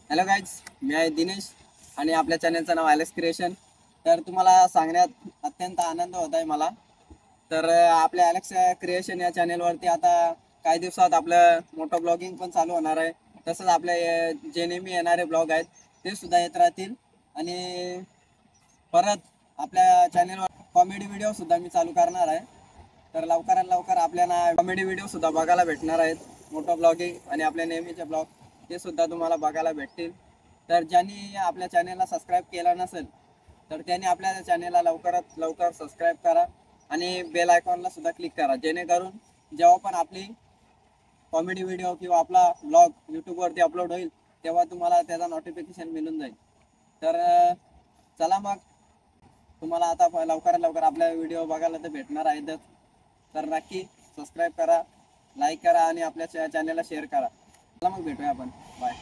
Hello guys, मी आहे दिनेश आणि आपल्या चॅनलचं नाव ॲलेक्स क्रिएशन. तर तुम्हाला सांगण्यात अत्यंत आनंद होत आहे मला. तर आपल्या ॲलेक्स क्रिएशन या चॅनेलवरती आता काही दिवसात आपलं मोठं ब्लॉगिंग पण चालू होणार आहे. तसंच आपले जे नेहमी येणारे ब्लॉग आहेत ते सुद्धा येत राहतील. आणि परत आपल्या चॅनेलवर कॉमेडी व्हिडिओसुद्धा मी चालू करणार आहे. तर लवकरात लवकर आपल्याला कॉमेडी व्हिडिओसुद्धा बघायला भेटणार आहेत. मोठं ब्लॉगिंग आणि आपले नेहमीचे ब्लॉग ते सुद्धा तुम्हाला बघायला भेटतील. तर ज्यांनी आपल्या चॅनेलला सबस्क्राईब केला नसेल तर त्यांनी आपल्या चॅनेलला लवकरात लवकर सबस्क्राईब करा आणि बेल आयकॉनला सुद्धा क्लिक करा, जेणेकरून जेव्हा पण आपली कॉमेडी व्हिडिओ किंवा आपला ब्लॉग यूट्यूबवरती अपलोड होईल तेव्हा तुम्हाला त्याचा नोटिफिकेशन मिळून जाईल. तर चला मग, तुम्हाला आता लवकरात लवकर आपल्या व्हिडिओ बघायला तर भेटणार आहेतच. तर नक्की सबस्क्राईब करा, लाईक करा आणि आपल्या चॅनलला शेअर करा. चला मग भेटूया आपण. बाय.